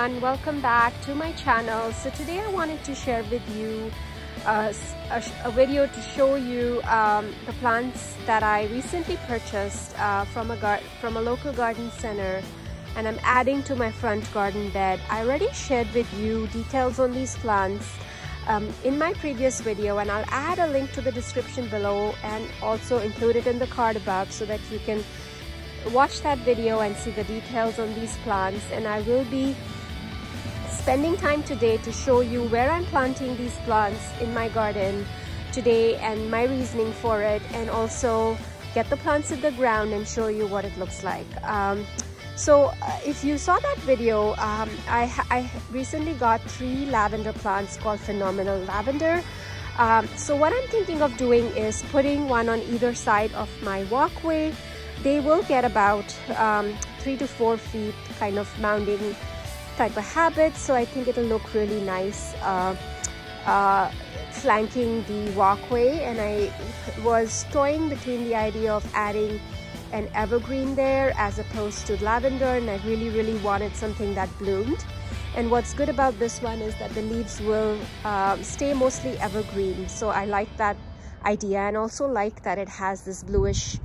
everyone, welcome back to my channel. So today I wanted to share with you a video to show you the plants that I recently purchased from a local garden center, and I'm adding to my front garden bed. I already shared with you details on these plants in my previous video, and I'll add a link to the description below and also include it in the card above so that you can watch that video and see the details on these plants. And I will be spending time today to show you where I'm planting these plants in my garden today and my reasoning for it, and also get the plants in the ground and show you what it looks like. If you saw that video, I recently got 3 lavender plants called Phenomenal Lavender. So what I'm thinking of doing is putting one on either side of my walkway. They will get about 3 to 4 feet kind of mounding type of habit, so I think it'll look really nice flanking the walkway. And I was toying between the idea of adding an evergreen there as opposed to lavender, and I really wanted something that bloomed. And what's good about this one is that the leaves will stay mostly evergreen, so I like that idea, and also like that it has this bluish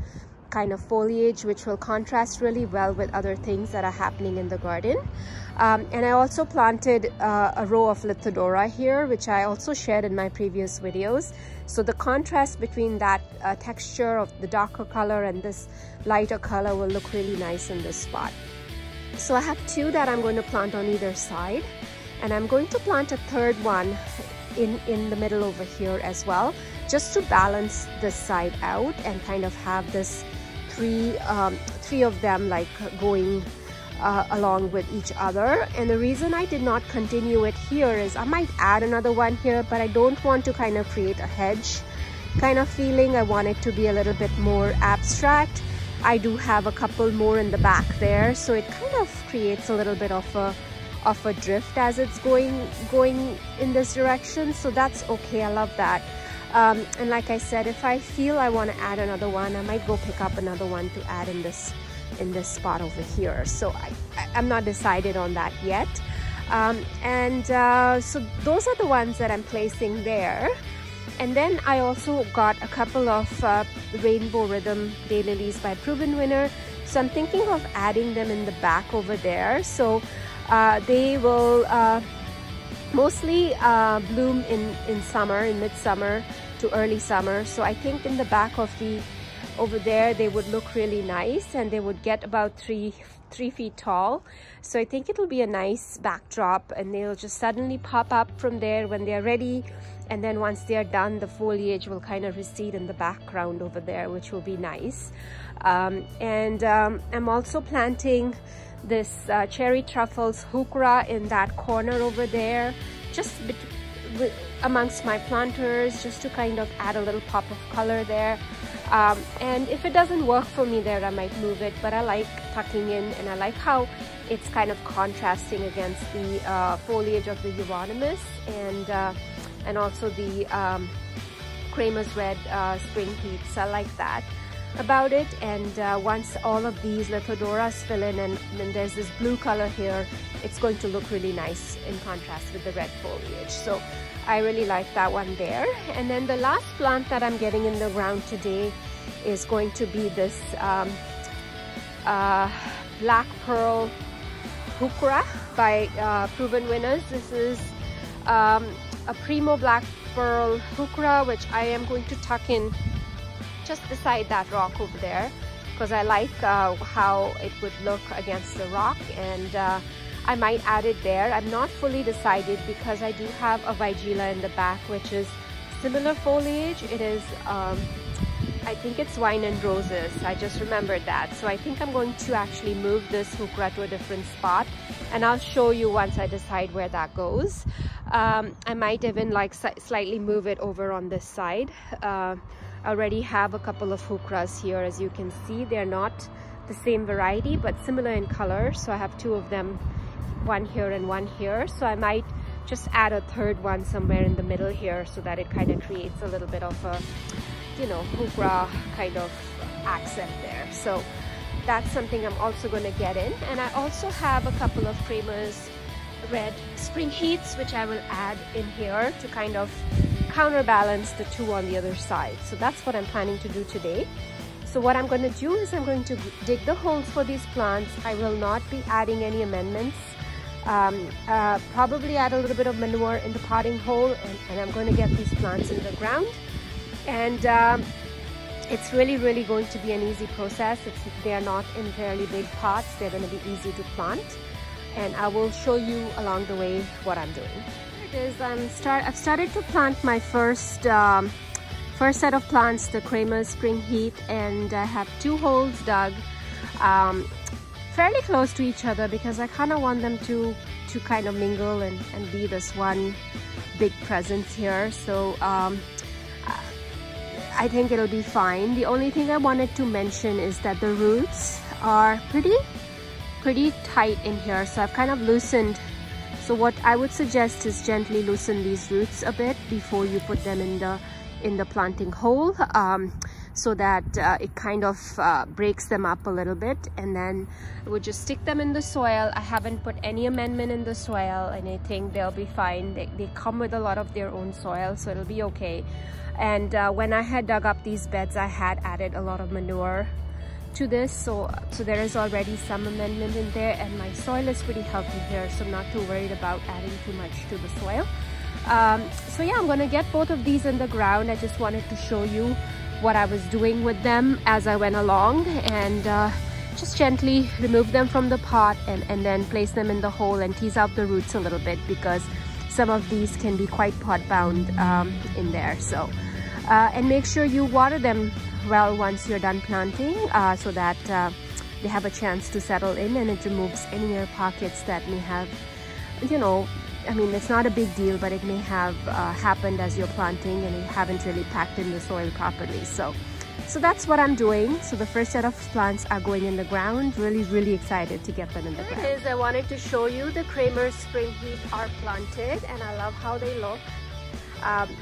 kind of foliage which will contrast really well with other things that are happening in the garden. And I also planted a row of Lithodora here, which I also shared in my previous videos. So the contrast between that texture of the darker color and this lighter color will look really nice in this spot. So I have 2 that I'm going to plant on either side, and I'm going to plant a third one in the middle over here as well, just to balance this side out and kind of have this three of them like going along with each other. And the reason I did not continue it here is I might add another one here, but I don't want to kind of create a hedge kind of feeling. I want it to be a little bit more abstract. I do have a couple more in the back there, so it kind of creates a little bit of a drift as it's going in this direction, so that's okay. I love that. And like I said, if I feel I want to add another one, I might go pick up another one to add in this spot over here. So I'm not decided on that yet. So those are the ones that I'm placing there. And then I also got a couple of Rainbow Rhythm Daylilies by Proven Winner. So I'm thinking of adding them in the back over there. So they will mostly bloom in summer, in midsummer to early summer. So I think in the back of over there they would look really nice, and they would get about 3 feet tall. So I think it'll be a nice backdrop, and they'll just suddenly pop up from there when they're ready. And then once they're done, the foliage will kind of recede in the background over there, which will be nice. I'm also planting this cherry truffles heuchera in that corner over there, just amongst my planters, just to kind of add a little pop of color there. And if it doesn't work for me there, I might move it, but I like tucking in, and I like how it's kind of contrasting against the foliage of the euonymus and also the Kramers red spring heath. So I like that about it. And once all of these Lithodoras fill in, and then there's this blue color here, it's going to look really nice in contrast with the red foliage. So I really like that one there. And then the last plant that I'm getting in the ground today is going to be this Black Pearl Heuchera by Proven Winners. This is a Primo Black Pearl Heuchera, which I am going to tuck in just beside that rock over there, because I like how it would look against the rock, and I might add it there. I'm not fully decided because I do have a Vigila in the back, which is similar foliage. It is I think it's Wine and Roses. I just remembered that. So I think I'm going to actually move this heuchera to a different spot, and I'll show you once I decide where that goes. I might even like slightly move it over on this side. I already have a couple of heucheras here. As you can see, they're not the same variety but similar in color. So I have 2 of them, one here and one here. So I might just add a third one somewhere in the middle here, so that it kind of creates a little bit of a, you know, heuchera kind of accent there. So that's something I'm also going to get in. And I also have a couple of Kramers red spring heaths, which I will add in here to kind of counterbalance the two on the other side. So that's what I'm planning to do today. So what I'm going to do is I'm going to dig the holes for these plants. I will not be adding any amendments. Probably add a little bit of manure in the potting hole, and I'm going to get these plants in the ground. And it's really going to be an easy process. They're not in fairly big pots. They're going to be easy to plant, and I will show you along the way what I'm doing. Here it is. I've started to plant my first set of plants, the Kramers Spring Heath, and I have 2 holes dug fairly close to each other because I kind of want them to kind of mingle and be this one big presence here. So I think it'll be fine. The only thing I wanted to mention is that the roots are pretty tight in here, so I've kind of loosened. So what I would suggest is gently loosen these roots a bit before you put them in the planting hole, so that it kind of breaks them up a little bit, and then I would just stick them in the soil. I haven't put any amendment in the soil, and I think they'll be fine. They come with a lot of their own soil, so it'll be okay. And when I had dug up these beds, I had added a lot of manure to this, so there is already some amendment in there, and my soil is pretty healthy here, so I'm not too worried about adding too much to the soil. So yeah, I'm gonna get both of these in the ground. I just wanted to show you what I was doing with them as I went along, and just gently remove them from the pot and then place them in the hole and tease out the roots a little bit, because some of these can be quite pot bound in there. So and make sure you water them well once you're done planting, so that they have a chance to settle in, and it removes any air pockets that may have, you know, I mean, it's not a big deal, but it may have happened as you're planting and you haven't really packed in the soil properly. So that's what I'm doing. So the first set of plants are going in the ground. Really excited to get them in the ground. Here it is. I wanted to show you the Kramers Spring Heath are planted, and I love how they look.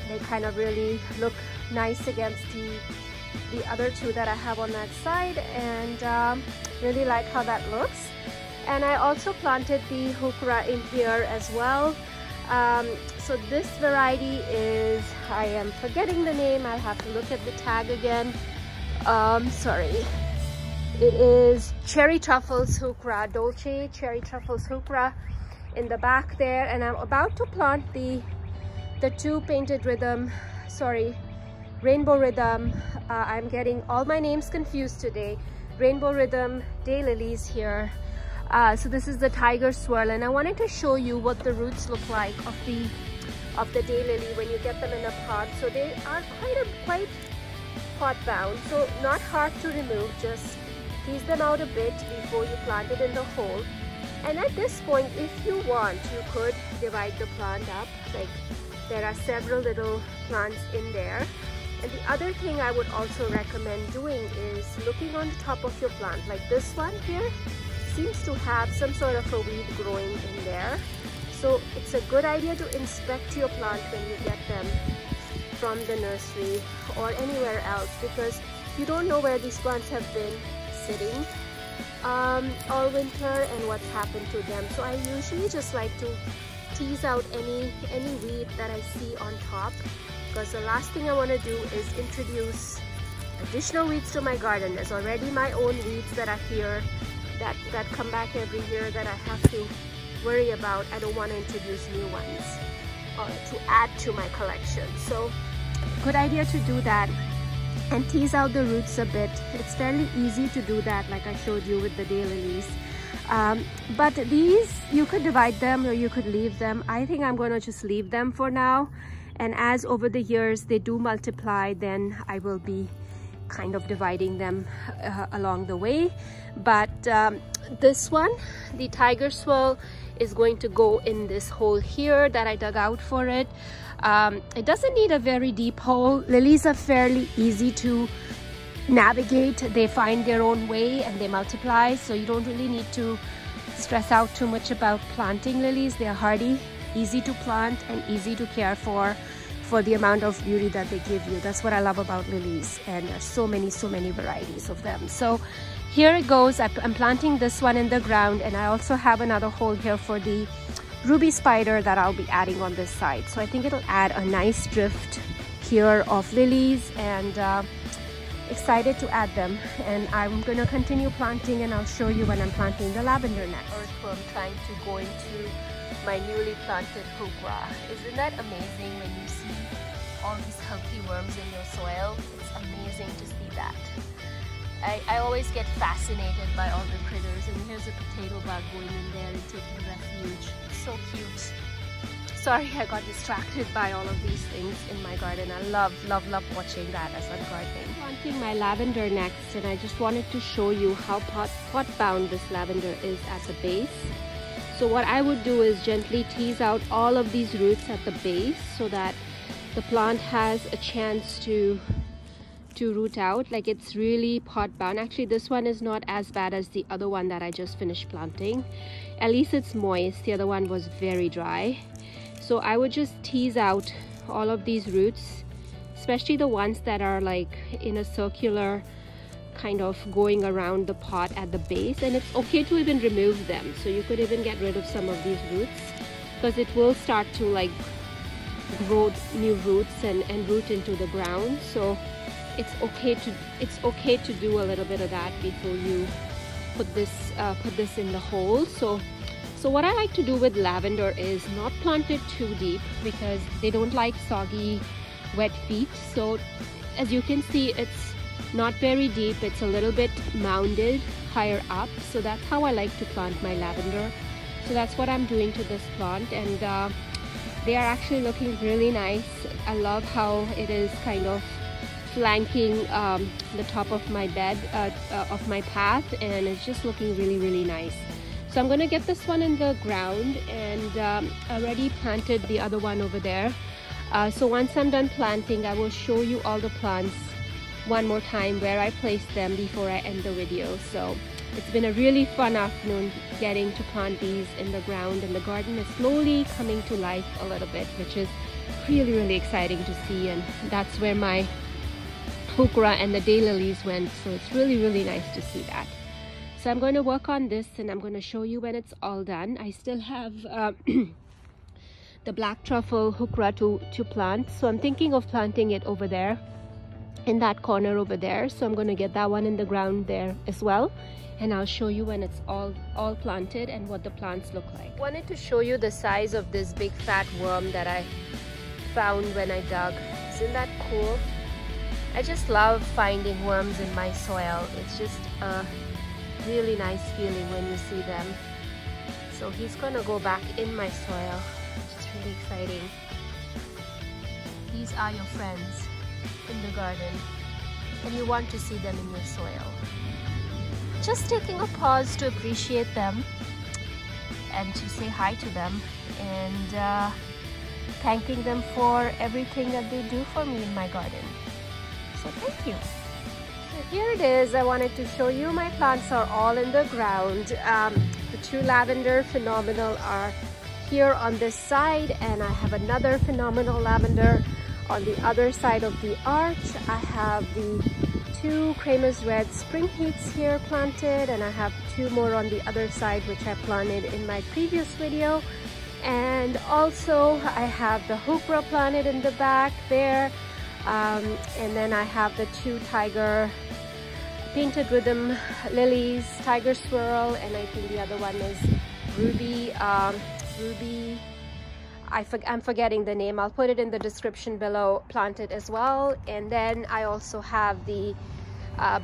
They kind of really look nice against the other 2 that I have on that side, and really like how that looks. And I also planted the heuchera in here as well. So this variety is, I am forgetting the name, I'll have to look at the tag again. Sorry. It is cherry truffles heuchera, Dolce cherry truffles heuchera in the back there. And I'm about to plant the 2 painted rhythm, sorry, rainbow rhythm. I'm getting all my names confused today. Rainbow rhythm daylilies here. So this is the tiger swirl, and I wanted to show you what the roots look like of the daylily when you get them in a pot. So they are quite pot bound, so not hard to remove. Just tease them out a bit before you plant it in the hole. And at this point, if you want, you could divide the plant up. Like, there are several little plants in there. And the other thing I would also recommend doing is looking on the top of your plant. Like this one here seems to have some sort of a weed growing in there. So it's a good idea to inspect your plant when you get them from the nursery or anywhere else, because you don't know where these plants have been sitting all winter and what's happened to them. So I usually just like to tease out any weed that I see on top, because the last thing I want to do is introduce additional weeds to my garden. There's already my own weeds that are here that come back every year that I have to worry about. I don't want to introduce new ones to add to my collection. So good idea to do that and tease out the roots a bit. It's fairly easy to do that, like I showed you with the daylilies. But these, you could divide them or you could leave them. I think I'm going to just leave them for now, and as over the years they do multiply, then I will be kind of dividing them along the way. But this one, the tiger swirl, is going to go in this hole here that I dug out for it. It doesn't need a very deep hole. Lilies are fairly easy to navigate. They find their own way and they multiply, so you don't really need to stress out too much about planting lilies. They're hardy, easy to plant, and easy to care for the amount of beauty that they give you. That's what I love about lilies, and there's so many varieties of them. So here it goes. I'm planting this one in the ground, and I also have another hole here for the ruby spider that I'll be adding on this side. So I think it'll add a nice drift here of lilies, and excited to add them. And I'm gonna continue planting, and I'll show you when I'm planting the lavender next. Earthworm trying to go into my newly planted heuchera. Isn't that amazing when you see all these healthy worms in your soil? It's amazing to see that. I always get fascinated by all the critters, and here's a potato bug going in there and taking refuge. It's so cute. Sorry, I got distracted by all of these things in my garden. I love watching that as I'm gardening. I'm planting my lavender next, and I just wanted to show you how pot bound this lavender is at the base. So what I would do is gently tease out all of these roots at the base so that the plant has a chance to root out. Like, it's really pot bound. Actually, this one is not as bad as the other one that I just finished planting. At least it's moist. The other one was very dry. So I would just tease out all of these roots, especially the ones that are like in a circular kind of going around the pot at the base. And it's okay to even remove them. So you could even get rid of some of these roots, because it will start to like grow new roots and root into the ground. So it's okay to do a little bit of that before you put this in the hole. So what I like to do with lavender is not plant it too deep, because they don't like soggy, wet feet. So as you can see, it's not very deep. It's a little bit mounded higher up. So that's how I like to plant my lavender. So that's what I'm doing to this plant, and they are actually looking really nice. I love how it is kind of flanking the top of my bed, of my path, and it's just looking really nice. So I'm going to get this one in the ground, and already planted the other one over there. So once I'm done planting, I will show you all the plants one more time where I placed them before I end the video. So it's been a really fun afternoon getting to plant these in the ground, and the garden is slowly coming to life a little bit, which is really exciting to see. And that's where my heuchera and the daylilies went, so it's really nice to see that. So I'm going to work on this, and I'm going to show you when it's all done. I still have the black truffle heuchera to plant, so I'm thinking of planting it over there in that corner over there. So I'm going to get that one in the ground there as well, and I'll show you when it's all planted and what the plants look like. I wanted to show you the size of this big fat worm that I found when I dug. Isn't that cool? I just love finding worms in my soil. It's just a really nice feeling when you see them. So he's gonna go back in my soil, which is really exciting. These are your friends in the garden, and you want to see them in your soil. Just taking a pause to appreciate them and to say hi to them, and thanking them for everything that they do for me in my garden. So thank you. So here it is. I wanted to show you my plants are all in the ground. The two lavender phenomenal are here on this side, and I have another phenomenal lavender on the other side of the arch. I have the two Kramers red spring heaths here planted, and I have two more on the other side which I planted in my previous video. And also I have the heuchera planted in the back there. And then I have the two tiger painted rhythm lilies, tiger swirl, and I think the other one is ruby. I'm forgetting the name. I'll put it in the description below. Planted as well. And then I also have the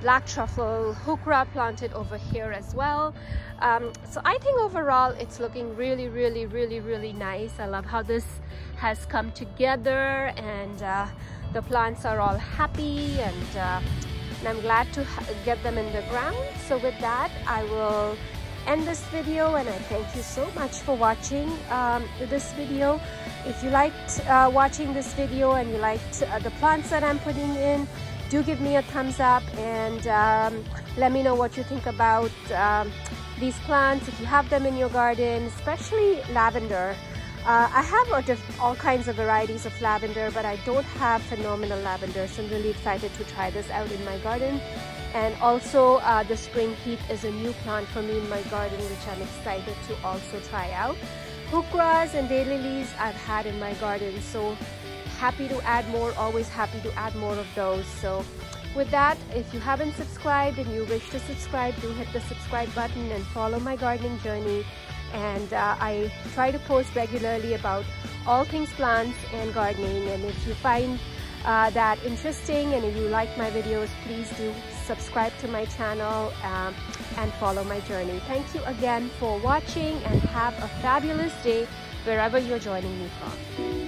black truffle heuchera planted over here as well. So I think overall it's looking really nice. I love how this has come together, and the plants are all happy, and I'm glad to get them in the ground. So with that, I will end this video, and I thank you so much for watching this video. If you liked watching this video and you liked the plants that I'm putting in, do give me a thumbs up, and let me know what you think about these plants if you have them in your garden, especially lavender. I have all kinds of varieties of lavender, but I don't have phenomenal lavender, so I'm really excited to try this out in my garden. And also the spring heath is a new plant for me in my garden, which I'm excited to also try out. heuchras and daylilies I've had in my garden. So happy to add more, always happy to add more of those. So with that, if you haven't subscribed and you wish to subscribe, do hit the subscribe button and follow my gardening journey. And I try to post regularly about all things plants and gardening. And if you find that interesting and if you like my videos, please do subscribe to my channel and follow my journey. Thank you again for watching, and have a fabulous day wherever you're joining me from.